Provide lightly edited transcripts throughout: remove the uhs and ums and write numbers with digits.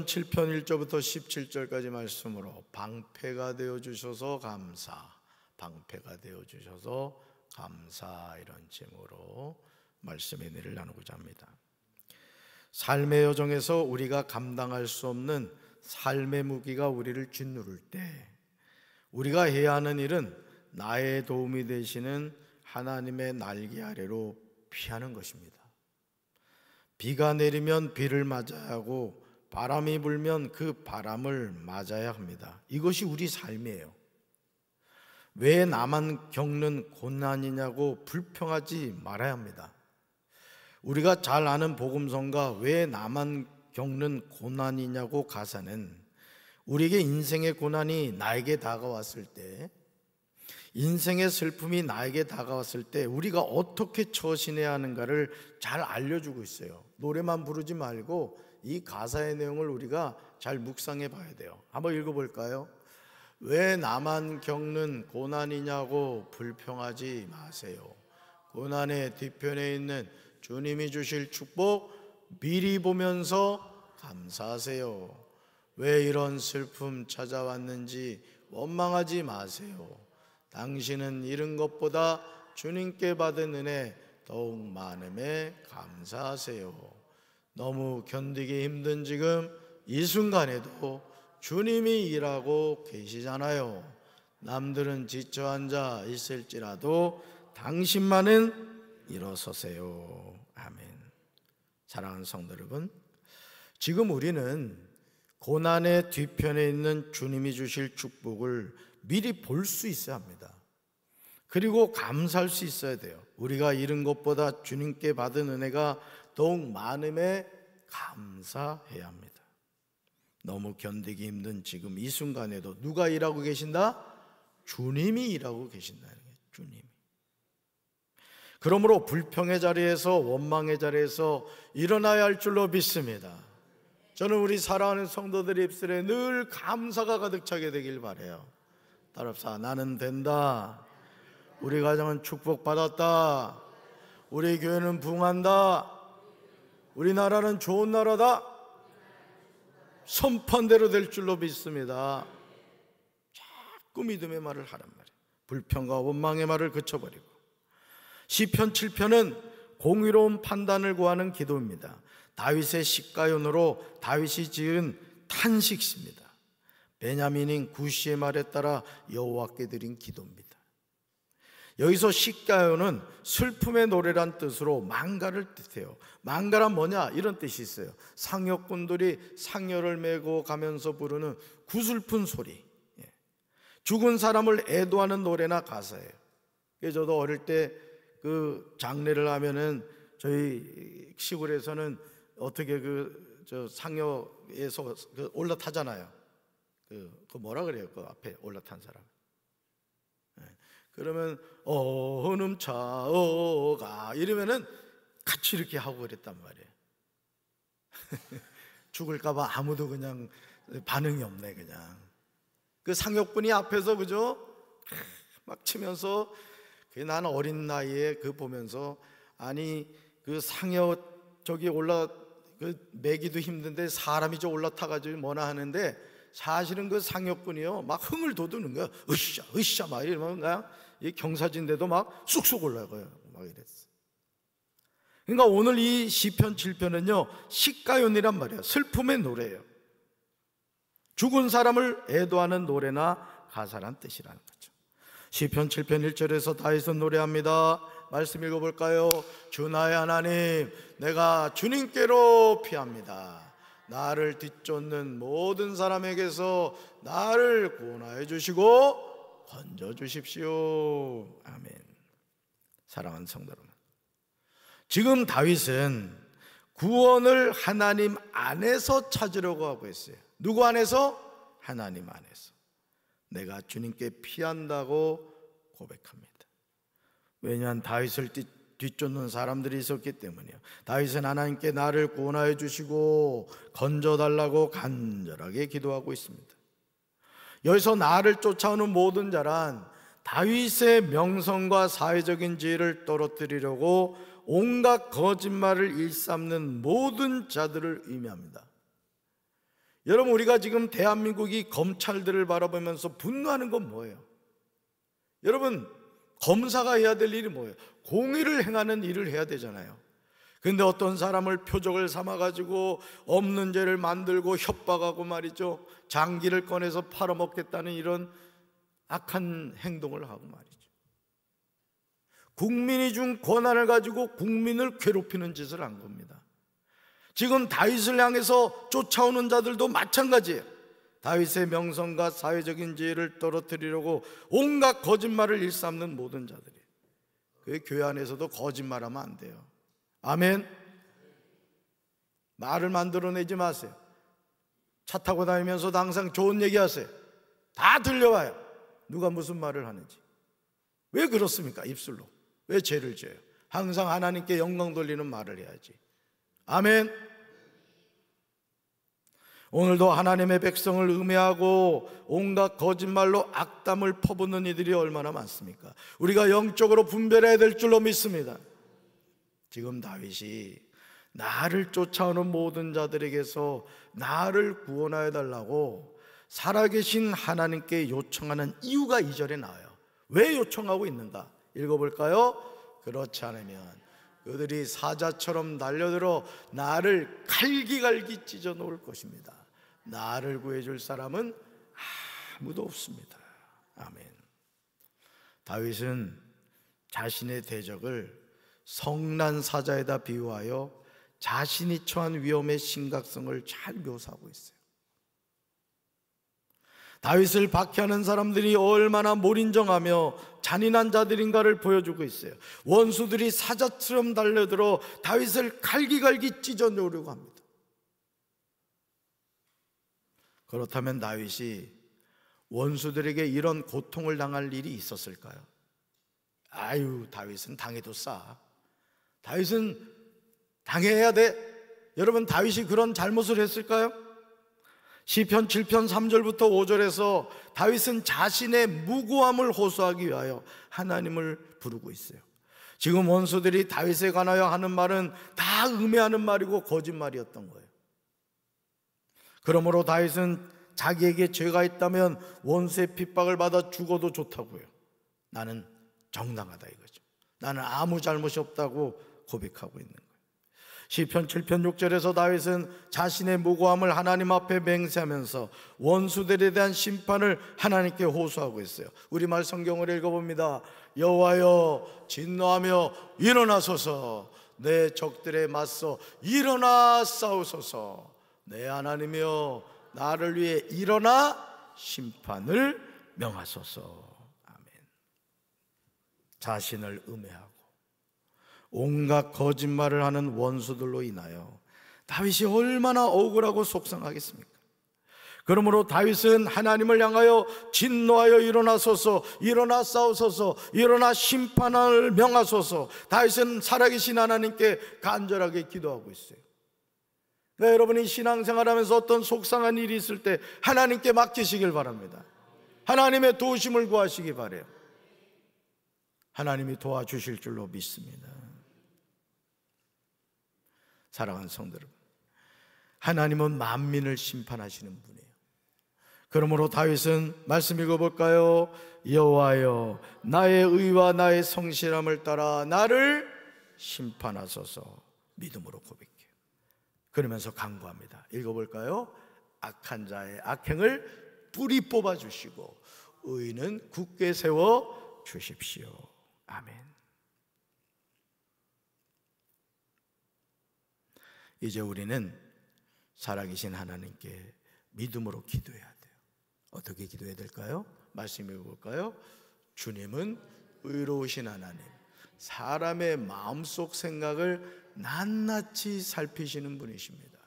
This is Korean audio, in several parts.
7편 1절부터 17절까지 말씀으로 방패가 되어주셔서 감사, 방패가 되어주셔서 감사, 이런 제목으로 말씀의 은혜를 나누고자 합니다. 삶의 여정에서 우리가 감당할 수 없는 삶의 무기가 우리를 짓누를 때 우리가 해야 하는 일은 나의 도움이 되시는 하나님의 날개 아래로 피하는 것입니다. 비가 내리면 비를 맞아야 하고 바람이 불면 그 바람을 맞아야 합니다. 이것이 우리 삶이에요. 왜 나만 겪는 고난이냐고 불평하지 말아야 합니다. 우리가 잘 아는 복음성가 왜 나만 겪는 고난이냐고 가사는 우리에게 인생의 고난이 나에게 다가왔을 때, 인생의 슬픔이 나에게 다가왔을 때 우리가 어떻게 처신해야 하는가를 잘 알려주고 있어요. 노래만 부르지 말고 이 가사의 내용을 우리가 잘 묵상해 봐야 돼요. 한번 읽어볼까요? 왜 나만 겪는 고난이냐고 불평하지 마세요. 고난의 뒤편에 있는 주님이 주실 축복 미리 보면서 감사하세요. 왜 이런 슬픔 찾아왔는지 원망하지 마세요. 당신은 잃은 것보다 주님께 받은 은혜 더욱 많음에 감사하세요. 너무 견디기 힘든 지금 이 순간에도 주님이 일하고 계시잖아요. 남들은 지쳐 앉아 있을지라도 당신만은 일어서세요. 아멘. 사랑하는 성도 여러분, 지금 우리는 고난의 뒤편에 있는 주님이 주실 축복을 미리 볼 수 있어야 합니다. 그리고 감사할 수 있어야 돼요. 우리가 잃은 것보다 주님께 받은 은혜가 더욱 많음에 감사해야 합니다. 너무 견디기 힘든 지금 이 순간에도 누가 일하고 계신다? 주님이 일하고 계신다는 거예요. 주님이. 그러므로 불평의 자리에서, 원망의 자리에서 일어나야 할 줄로 믿습니다. 저는 우리 사랑하는 성도들의 입술에 늘 감사가 가득 차게 되길 바라요. 따라합시다. 나는 된다. 우리 가정은 축복받았다. 우리 교회는 부흥한다. 우리나라는 좋은 나라다. 선판대로 될 줄로 믿습니다. 자꾸 믿음의 말을 하란 말이에요. 불평과 원망의 말을 그쳐버리고. 시편 7편은 공의로운 판단을 구하는 기도입니다. 다윗의 시가연으로 다윗이 지은 탄식입니다. 베냐민인 구시의 말에 따라 여호와께 드린 기도입니다. 여기서 시가요는 슬픔의 노래란 뜻으로 망가를 뜻해요. 망가란 뭐냐? 이런 뜻이 있어요. 상여꾼들이 상여를 메고 가면서 부르는 구슬픈 소리, 죽은 사람을 애도하는 노래나 가사예요. 저도 어릴 때 그 장례를 하면은 저희 시골에서는 어떻게 저 상여에서 올라타잖아요. 그 뭐라 그래요? 그 앞에 올라탄 사람. 그러면 흐름차어가 이러면은 같이 이렇게 하고 그랬단 말이에요. 죽을까봐 아무도 그냥 반응이 없네. 그냥 그 상역분이 앞에서 그죠 막 치면서 나는 어린 나이에 그 보면서 아니 그 상역 저기 그 매기도 힘든데 사람이 저 올라타가지고 뭐나 하는데 사실은 그 상역분이요 막 흥을 돋우는 거야. 으쌰 막 이러면 그냥 이 경사진데도 막 쑥쑥 올라가요. 막 이랬어. 그러니까 오늘 이 시편 7편은요 시가연이란 말이에요. 슬픔의 노래예요. 죽은 사람을 애도하는 노래나 가사란 뜻이라는 거죠. 시편 7편 1절에서 다윗은 노래합니다. 말씀 읽어볼까요? 주 나의 하나님, 내가 주님께로 피합니다. 나를 뒤쫓는 모든 사람에게서 나를 구원하여 주시고 건져 주십시오. 아멘. 사랑하는 성도 여러분, 지금 다윗은 구원을 하나님 안에서 찾으려고 하고 있어요. 누구 안에서? 하나님 안에서. 내가 주님께 피한다고 고백합니다. 왜냐하면 다윗을 뒤쫓는 사람들이 있었기 때문이에요. 다윗은 하나님께 나를 구원하여 주시고 건져달라고 간절하게 기도하고 있습니다. 여기서 나를 쫓아오는 모든 자란 다윗의 명성과 사회적인 지위를 떨어뜨리려고 온갖 거짓말을 일삼는 모든 자들을 의미합니다. 여러분, 우리가 지금 대한민국이 검찰들을 바라보면서 분노하는 건 뭐예요? 여러분, 검사가 해야 될 일이 뭐예요? 공의를 행하는 일을 해야 되잖아요. 근데 어떤 사람을 표적을 삼아가지고 없는 죄를 만들고 협박하고 말이죠, 장기를 꺼내서 팔아먹겠다는 이런 악한 행동을 하고 말이죠, 국민이 준 권한을 가지고 국민을 괴롭히는 짓을 한 겁니다. 지금 다윗을 향해서 쫓아오는 자들도 마찬가지예요. 다윗의 명성과 사회적인 지위를 떨어뜨리려고 온갖 거짓말을 일삼는 모든 자들이, 그 교회 안에서도 거짓말하면 안 돼요. 아멘. 말을 만들어내지 마세요. 차 타고 다니면서도 항상 좋은 얘기 하세요. 다 들려와요, 누가 무슨 말을 하는지. 왜 그렇습니까? 입술로 왜 죄를 지어요? 항상 하나님께 영광 돌리는 말을 해야지. 아멘. 오늘도 하나님의 백성을 음해하고 온갖 거짓말로 악담을 퍼붓는 이들이 얼마나 많습니까? 우리가 영적으로 분별해야 될 줄로 믿습니다. 지금 다윗이 나를 쫓아오는 모든 자들에게서 나를 구원하여 달라고 살아계신 하나님께 요청하는 이유가 2절에 나와요. 왜 요청하고 있는가? 읽어볼까요? 그렇지 않으면 그들이 사자처럼 달려들어 나를 갈기갈기 찢어 놓을 것입니다. 나를 구해줄 사람은 아무도 없습니다. 아멘. 다윗은 자신의 대적을 성난 사자에다 비유하여 자신이 처한 위험의 심각성을 잘 묘사하고 있어요. 다윗을 박해하는 사람들이 얼마나 몰인정하며 잔인한 자들인가를 보여주고 있어요. 원수들이 사자처럼 달려들어 다윗을 갈기갈기 찢어 놓으려고 합니다. 그렇다면 다윗이 원수들에게 이런 고통을 당할 일이 있었을까요? 아유, 다윗은 당해도 싸. 다윗은 당해야 돼. 여러분, 다윗이 그런 잘못을 했을까요? 시편 7편 3절부터 5절에서 다윗은 자신의 무고함을 호소하기 위하여 하나님을 부르고 있어요. 지금 원수들이 다윗에 관하여 하는 말은 다 음해하는 말이고 거짓말이었던 거예요. 그러므로 다윗은 자기에게 죄가 있다면 원수의 핍박을 받아 죽어도 좋다고요. 나는 정당하다 이거죠. 나는 아무 잘못이 없다고 고백하고 있는 거예요. 시편 7편 6절에서 다윗은 자신의 무고함을 하나님 앞에 맹세하면서 원수들에 대한 심판을 하나님께 호소하고 있어요. 우리말 성경을 읽어봅니다. 여호와여, 진노하며 일어나소서. 내 적들에 맞서 일어나 싸우소서. 내 하나님이여, 나를 위해 일어나 심판을 명하소서. 아멘. 자신을 음해하고 온갖 거짓말을 하는 원수들로 인하여 다윗이 얼마나 억울하고 속상하겠습니까? 그러므로 다윗은 하나님을 향하여 진노하여 일어나소서, 일어나 싸우소서, 일어나 심판을 명하소서. 다윗은 살아계신 하나님께 간절하게 기도하고 있어요. 그러니까 여러분이 신앙생활하면서 어떤 속상한 일이 있을 때 하나님께 맡기시길 바랍니다. 하나님의 도우심을 구하시기 바라요. 하나님이 도와주실 줄로 믿습니다. 사랑하는 성도 여러분, 하나님은 만민을 심판하시는 분이에요. 그러므로 다윗은 말씀 읽어볼까요? 여호와여, 나의 의와 나의 성실함을 따라 나를 심판하소서. 믿음으로 고백해요. 그러면서 간구합니다. 읽어볼까요? 악한 자의 악행을 뿌리 뽑아 주시고 의는 굳게 세워 주십시오. 아멘. 이제 우리는 살아계신 하나님께 믿음으로 기도해야 돼요. 어떻게 기도해야 될까요? 말씀 읽어볼까요? 주님은 의로우신 하나님, 사람의 마음속 생각을 낱낱이 살피시는 분이십니다.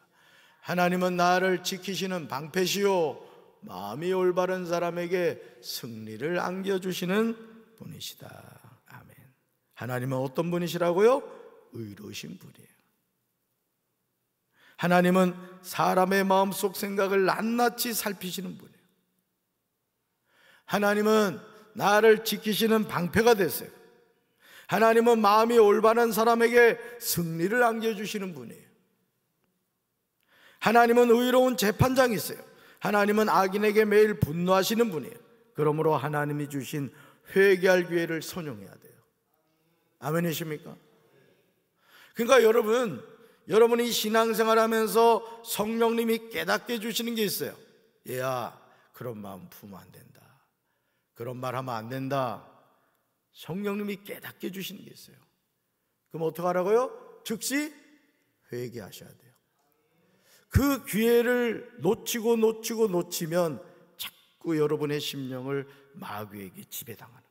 하나님은 나를 지키시는 방패시요 마음이 올바른 사람에게 승리를 안겨주시는 분이시다. 아멘. 하나님은 어떤 분이시라고요? 의로우신 분이에요. 하나님은 사람의 마음속 생각을 낱낱이 살피시는 분이에요. 하나님은 나를 지키시는 방패가 되세요. 하나님은 마음이 올바른 사람에게 승리를 안겨주시는 분이에요. 하나님은 의로운 재판장이세요. 하나님은 악인에게 매일 분노하시는 분이에요. 그러므로 하나님이 주신 회개할 기회를 선용해야 돼요. 아멘이십니까? 그러니까 여러분이 신앙생활 하면서 성령님이 깨닫게 해주시는 게 있어요. 얘야, 그런 마음 품으면 안 된다. 그런 말 하면 안 된다. 성령님이 깨닫게 해주시는 게 있어요. 그럼 어떻게 하라고요? 즉시 회개하셔야 돼요. 그 기회를 놓치면 자꾸 여러분의 심령을 마귀에게 지배당하는 거예요.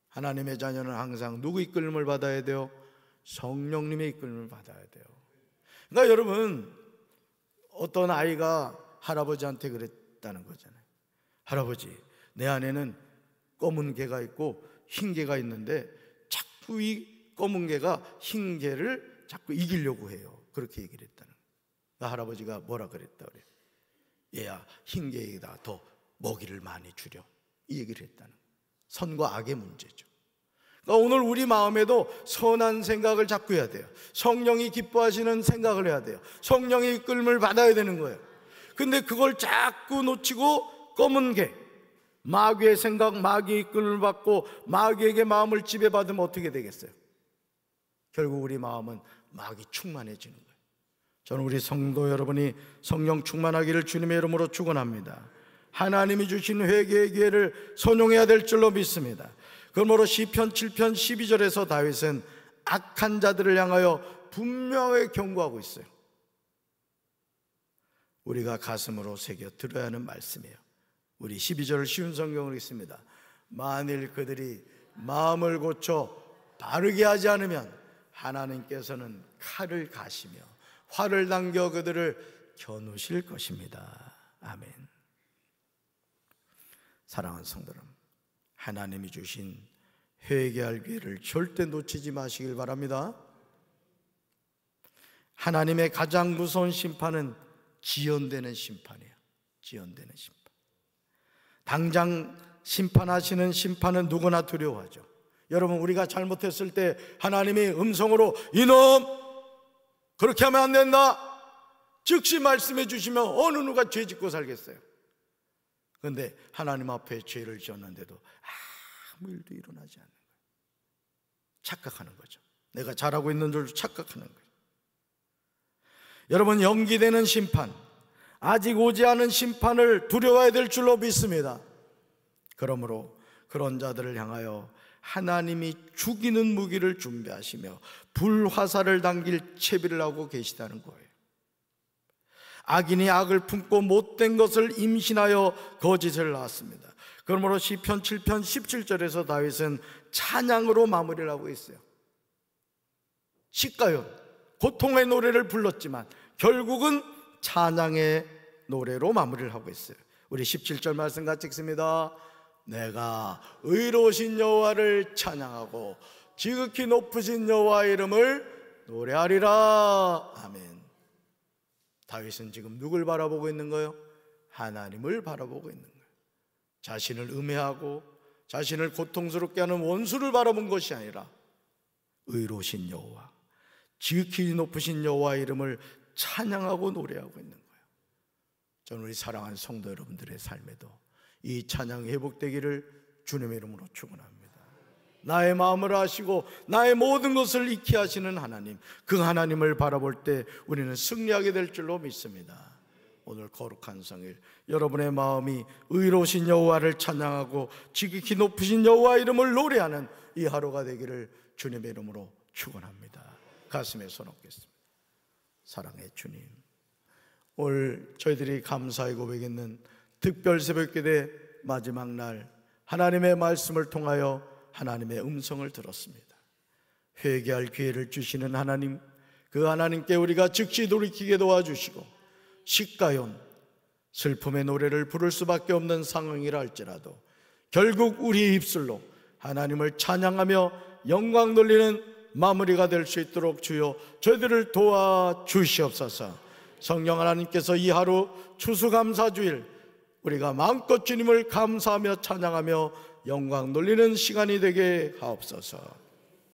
하나님의 자녀는 항상 누구 이끌림을 받아야 돼요? 성령님의 이끌림을 받아야 돼요. 그러니까 여러분, 어떤 아이가 할아버지한테 그랬다는 거잖아요. 할아버지, 내 안에는 검은 개가 있고 흰 개가 있는데 자꾸 이 검은 개가 흰 개를 자꾸 이기려고 해요. 그렇게 얘기를 했다는 거예요. 할아버지가 뭐라 그랬다 그래요? 얘야, 흰 개에다 더 먹이를 많이 주려, 이 얘기를 했다는 거예요. 선과 악의 문제죠. 그러니까 오늘 우리 마음에도 선한 생각을 자꾸 해야 돼요. 성령이 기뻐하시는 생각을 해야 돼요. 성령의 이끌림을 받아야 되는 거예요. 근데 그걸 자꾸 놓치고 검은 개, 마귀의 생각, 마귀의 이끌림을 받고 마귀에게 마음을 지배받으면 어떻게 되겠어요? 결국 우리 마음은 마귀 충만해지는 거예요. 저는 우리 성도 여러분이 성령 충만하기를 주님의 이름으로 축원합니다. 하나님이 주신 회개의 기회를 선용해야 될 줄로 믿습니다. 그러므로 시편 7편 12절에서 다윗은 악한 자들을 향하여 분명하게 경고하고 있어요. 우리가 가슴으로 새겨 들어야 하는 말씀이에요. 우리 12절 쉬운 성경으로 있습니다. 만일 그들이 마음을 고쳐 바르게 하지 않으면 하나님께서는 칼을 가시며 활을 당겨 그들을 겨누실 것입니다. 아멘. 사랑하는 성도 여러분, 하나님이 주신 회개할 기회를 절대 놓치지 마시길 바랍니다. 하나님의 가장 무서운 심판은 지연되는 심판이에요. 지연되는 심판. 당장 심판하시는 심판은 누구나 두려워하죠. 여러분, 우리가 잘못했을 때 하나님이 음성으로 이놈 그렇게 하면 안 된다 즉시 말씀해 주시면 어느 누가 죄 짓고 살겠어요? 그런데 하나님 앞에 죄를 지었는데도 아무 일도 일어나지 않는 거예요. 착각하는 거죠. 내가 잘하고 있는 줄 착각하는 거예요. 여러분, 연기되는 심판, 아직 오지 않은 심판을 두려워해야 될 줄로 믿습니다. 그러므로 그런 자들을 향하여 하나님이 죽이는 무기를 준비하시며 불화살을 당길 채비를 하고 계시다는 거예요. 악인이 악을 품고 못된 것을 임신하여 거짓을 낳았습니다. 그러므로 시편 7편 17절에서 다윗은 찬양으로 마무리를 하고 있어요. 시가요, 고통의 노래를 불렀지만 결국은 찬양의 노래로 마무리를 하고 있어요. 우리 17절 말씀 같이 읽습니다. 내가 의로우신 여호와를 찬양하고 지극히 높으신 여호와의 이름을 노래하리라. 아멘. 다윗은 지금 누굴 바라보고 있는 거예요? 하나님을 바라보고 있는 거예요. 자신을 음해하고 자신을 고통스럽게 하는 원수를 바라본 것이 아니라 의로우신 여호와, 지극히 높으신 여호와의 이름을 찬양하고 노래하고 있는 거예요. 저는 우리 사랑하는 성도 여러분들의 삶에도 이 찬양이 회복되기를 주님의 이름으로 축원합니다. 나의 마음을 아시고 나의 모든 것을 익히 하시는 하나님, 그 하나님을 바라볼 때 우리는 승리하게 될 줄로 믿습니다. 오늘 거룩한 성일, 여러분의 마음이 의로우신 여호와를 찬양하고 지극히 높으신 여호와 이름을 노래하는 이 하루가 되기를 주님의 이름으로 축원합니다. 가슴에 손 얹겠습니다. 사랑의 주님, 오늘 저희들이 감사의 고백했는 특별 새벽기도의 마지막 날, 하나님의 말씀을 통하여 하나님의 음성을 들었습니다. 회개할 기회를 주시는 하나님, 그 하나님께 우리가 즉시 돌이키게 도와주시고, 시가연 슬픔의 노래를 부를 수밖에 없는 상황이라 할지라도 결국 우리의 입술로 하나님을 찬양하며 영광 돌리는 마무리가 될 수 있도록 주여 저희들을 도와주시옵소서. 성령 하나님께서 이 하루 추수감사주일 우리가 마음껏 주님을 감사하며 찬양하며 영광 돌리는 시간이 되게 하옵소서.